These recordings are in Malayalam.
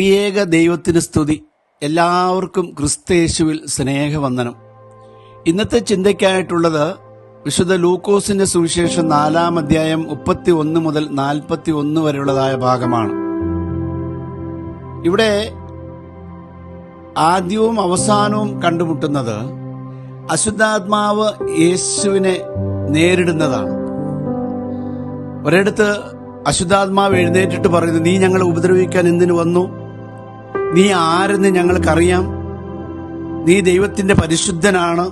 ത്രിയേക ദൈവത്തിന് സ്തുതി. എല്ലാവർക്കും ക്രിസ്തയേശുവിൽ സ്നേഹവന്ദനം. ഇന്നത്തെ ചിന്തയ്ക്കായിട്ടുള്ളത് വിശുദ്ധ ലൂക്കോസിന്റെ സുവിശേഷം 4-ാം അധ്യായം 31 മുതൽ 41 വരെയുള്ളതായ ഭാഗമാണ്. ഇവിടെ ആദ്യവും അവസാനവും കണ്ടുമുട്ടുന്നത് അശുദ്ധാത്മാവ് യേശുവിനെ നേരിടുന്നതാണ്. ഒരിടത്ത് അശുദ്ധാത്മാവ് എഴുന്നേറ്റിട്ട് പറയുന്നു, നീ ഞങ്ങളെ ഉപദ്രവിക്കാൻ എന്തിനു വന്നു? നീ ആരെന്ന് ഞങ്ങൾക്കറിയാം, നീ ദൈവത്തിന്റെ പരിശുദ്ധനാണ്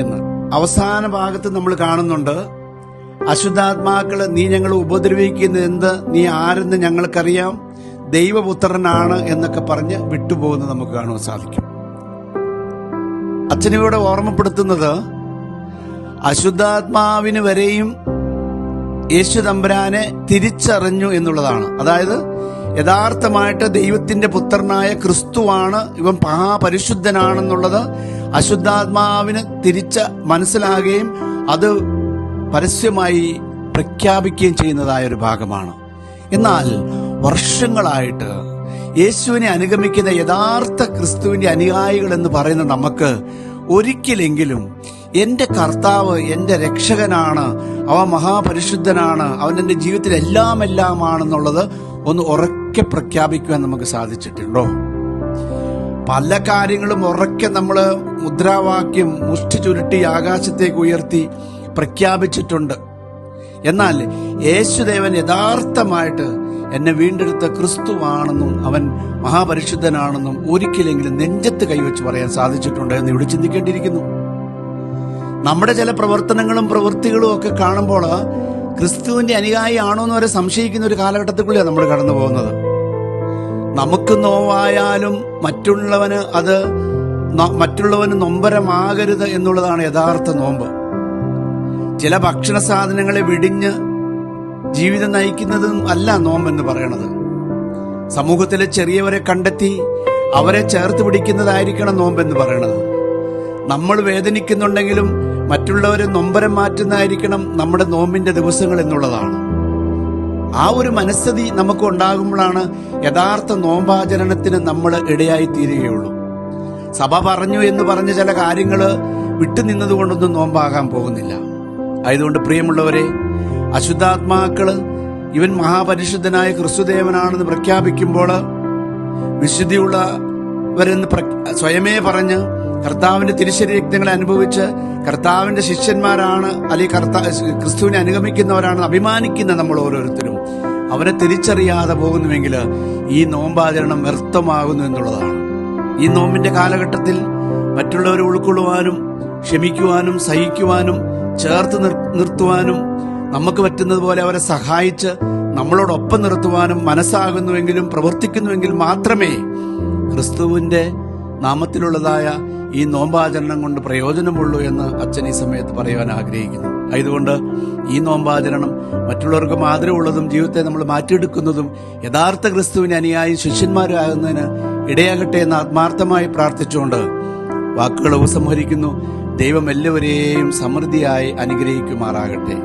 എന്ന്. അവസാന ഭാഗത്ത് നമ്മൾ കാണുന്നുണ്ട്, അശുദ്ധാത്മാക്കള് നീ ഞങ്ങളെ ഉപദ്രവിക്കുന്നത് എന്ത്? നീ ആരെന്ന് ഞങ്ങൾക്കറിയാം, ദൈവപുത്രനാണ് എന്നൊക്കെ പറഞ്ഞ് വിട്ടുപോകുന്നത് നമുക്ക് കാണുവാൻ സാധിക്കും. അച്ഛനിവിടെ ഓർമ്മപ്പെടുത്തുന്നത് അശുദ്ധാത്മാവിന് വരെയും യേശു തമ്പുരാനെ തിരിച്ചറിഞ്ഞു എന്നുള്ളതാണ്. അതായത് യഥാർത്ഥമായിട്ട് ദൈവത്തിന്റെ പുത്രനായ ക്രിസ്തുവാണ്, ഇവൻ മഹാപരിശുദ്ധനാണെന്നുള്ളത് അശുദ്ധാത്മാവിന് മനസ്സിലാകുകയും അത് പരസ്യമായി പ്രഖ്യാപിക്കുകയും ചെയ്യുന്നതായ ഒരു ഭാഗമാണ്. എന്നാൽ വർഷങ്ങളായിട്ട് യേശുവിനെ അനുഗമിക്കുന്ന യഥാർത്ഥ ക്രിസ്തുവിന്റെ അനുയായികൾ എന്ന് പറയുന്ന നമുക്ക് ഒരിക്കലെങ്കിലും എന്റെ കർത്താവ് എന്റെ രക്ഷകനാണ്, അവൻ മഹാപരിശുദ്ധനാണ്, അവൻ എന്റെ ജീവിതത്തിൽ എല്ലാമാണെന്നുള്ളത് ഒന്ന് ഉറക്കെ പ്രഖ്യാപിക്കുവാൻ നമുക്ക് സാധിച്ചിട്ടുണ്ടോ? പല കാര്യങ്ങളും ഉറക്കെ നമ്മൾ മുദ്രാവാക്യം മുഷ്ടി ചുരുട്ടി ആകാശത്തേക്ക് ഉയർത്തി പ്രഖ്യാപിച്ചിട്ടുണ്ട്. എന്നാൽ യേശുദേവൻ യഥാർത്ഥമായിട്ട് എന്നെ വീണ്ടെടുത്ത ക്രിസ്തുവാണെന്നും അവൻ മഹാപരിശുദ്ധനാണെന്നും ഒരിക്കലെങ്കിലും നെഞ്ചത്ത് കൈവച്ച് പറയാൻ സാധിച്ചിട്ടുണ്ട് എന്ന് ഇവിടെ ചിന്തിക്കേണ്ടിയിരിക്കുന്നു. നമ്മുടെ ചില പ്രവർത്തനങ്ങളും പ്രവൃത്തികളും ഒക്കെ കാണുമ്പോൾ ക്രിസ്തുവിന്റെ അനുയായി ആണോ എന്ന് വരെ സംശയിക്കുന്ന ഒരു കാലഘട്ടത്തിലൂടെയാണ് നമ്മൾ കടന്നു പോകുന്നത്. നമുക്ക് നോവായാലും മറ്റുള്ളവന് നൊമ്പരമാകരുത് എന്നുള്ളതാണ് യഥാർത്ഥ നോമ്പ്. ചില ഭക്ഷണ സാധനങ്ങളെ വെടിഞ്ഞ് ജീവിതം നയിക്കുന്നതും അല്ല നോമ്പെന്ന് പറയണത്. സമൂഹത്തിലെ ചെറിയവരെ കണ്ടെത്തി അവരെ ചേർത്ത് പിടിക്കുന്നതായിരിക്കണം നോമ്പെന്ന് പറയണത്. നമ്മൾ വേദനിക്കുന്നുണ്ടെങ്കിലും മറ്റുള്ളവരെ നൊമ്പരം മാറ്റുന്നതായിരിക്കണം നമ്മുടെ നോമ്പിന്റെ ദിവസങ്ങൾ എന്നുള്ളതാണ്. ആ ഒരു മനസ്ഥിതി നമുക്ക് ഉണ്ടാകുമ്പോഴാണ് യഥാർത്ഥ നോമ്പാചരണത്തിന് നമ്മൾ ഇടയായി തീരുകയുള്ളൂ. സഭ പറഞ്ഞു എന്ന് പറഞ്ഞ ചില കാര്യങ്ങൾ വിട്ടുനിന്നതുകൊണ്ടൊന്നും നോമ്പാകാൻ പോകുന്നില്ല. ആയതുകൊണ്ട് പ്രിയമുള്ളവരെ, അശുദ്ധാത്മാക്കള് ഇവൻ മഹാപരിശുദ്ധനായ ക്രിസ്തുദേവനാണെന്ന് പ്രഖ്യാപിക്കുമ്പോൾ വിശുദ്ധിയുള്ളവരെന്ന് സ്വയമേ പറഞ്ഞ് കർത്താവിന്റെ തിരുശരീരങ്ങളെ അനുഭവിച്ച് കർത്താവിന്റെ ശിഷ്യന്മാരാണ്, അല്ലെങ്കിൽ ക്രിസ്തുവിനെ അനുഗമിക്കുന്നവരാണ് അഭിമാനിക്കുന്ന നമ്മൾ ഓരോരുത്തരും അവരെ തിരിച്ചറിയാതെ പോകുന്നുവെങ്കിൽ ഈ നോമ്പാചരണം വ്യർത്ഥമാകുന്നു എന്നുള്ളതാണ്. ഈ നോമ്പിന്റെ കാലഘട്ടത്തിൽ മറ്റുള്ളവരെ ഉൾക്കൊള്ളുവാനും ക്ഷമിക്കുവാനും സഹിക്കുവാനും ചേർത്ത് നിർത്തുവാനും നമുക്ക് പറ്റുന്നത് പോലെ അവരെ സഹായിച്ച് നമ്മളോടൊപ്പം നിർത്തുവാനും മനസ്സാകുന്നുവെങ്കിലും പ്രവർത്തിക്കുന്നുവെങ്കിൽ മാത്രമേ ക്രിസ്തുവിന്റെ നാമത്തിലുള്ളതായ ഈ നോമ്പാചരണം കൊണ്ട് പ്രയോജനമുള്ളൂ എന്ന് അച്ഛൻ ഈ സമയത്ത് പറയുവാൻ ആഗ്രഹിക്കുന്നു. അതുകൊണ്ട് ഈ നോമ്പാചരണം മറ്റുള്ളവർക്ക് മാതൃകയുള്ളതും ജീവിതത്തെ നമ്മൾ മാറ്റിയെടുക്കുന്നതും യഥാർത്ഥ ക്രിസ്തുവിന് അനുയായി ശിഷ്യന്മാരാകുന്നതിന് ഇടയാകട്ടെ എന്ന് ആത്മാർത്ഥമായി പ്രാർത്ഥിച്ചുകൊണ്ട് വാക്കുകൾ ഉപസംഹരിക്കുന്നു. ദൈവം എല്ലാവരെയും സമൃദ്ധിയായി അനുഗ്രഹിക്കുമാറാകട്ടെ.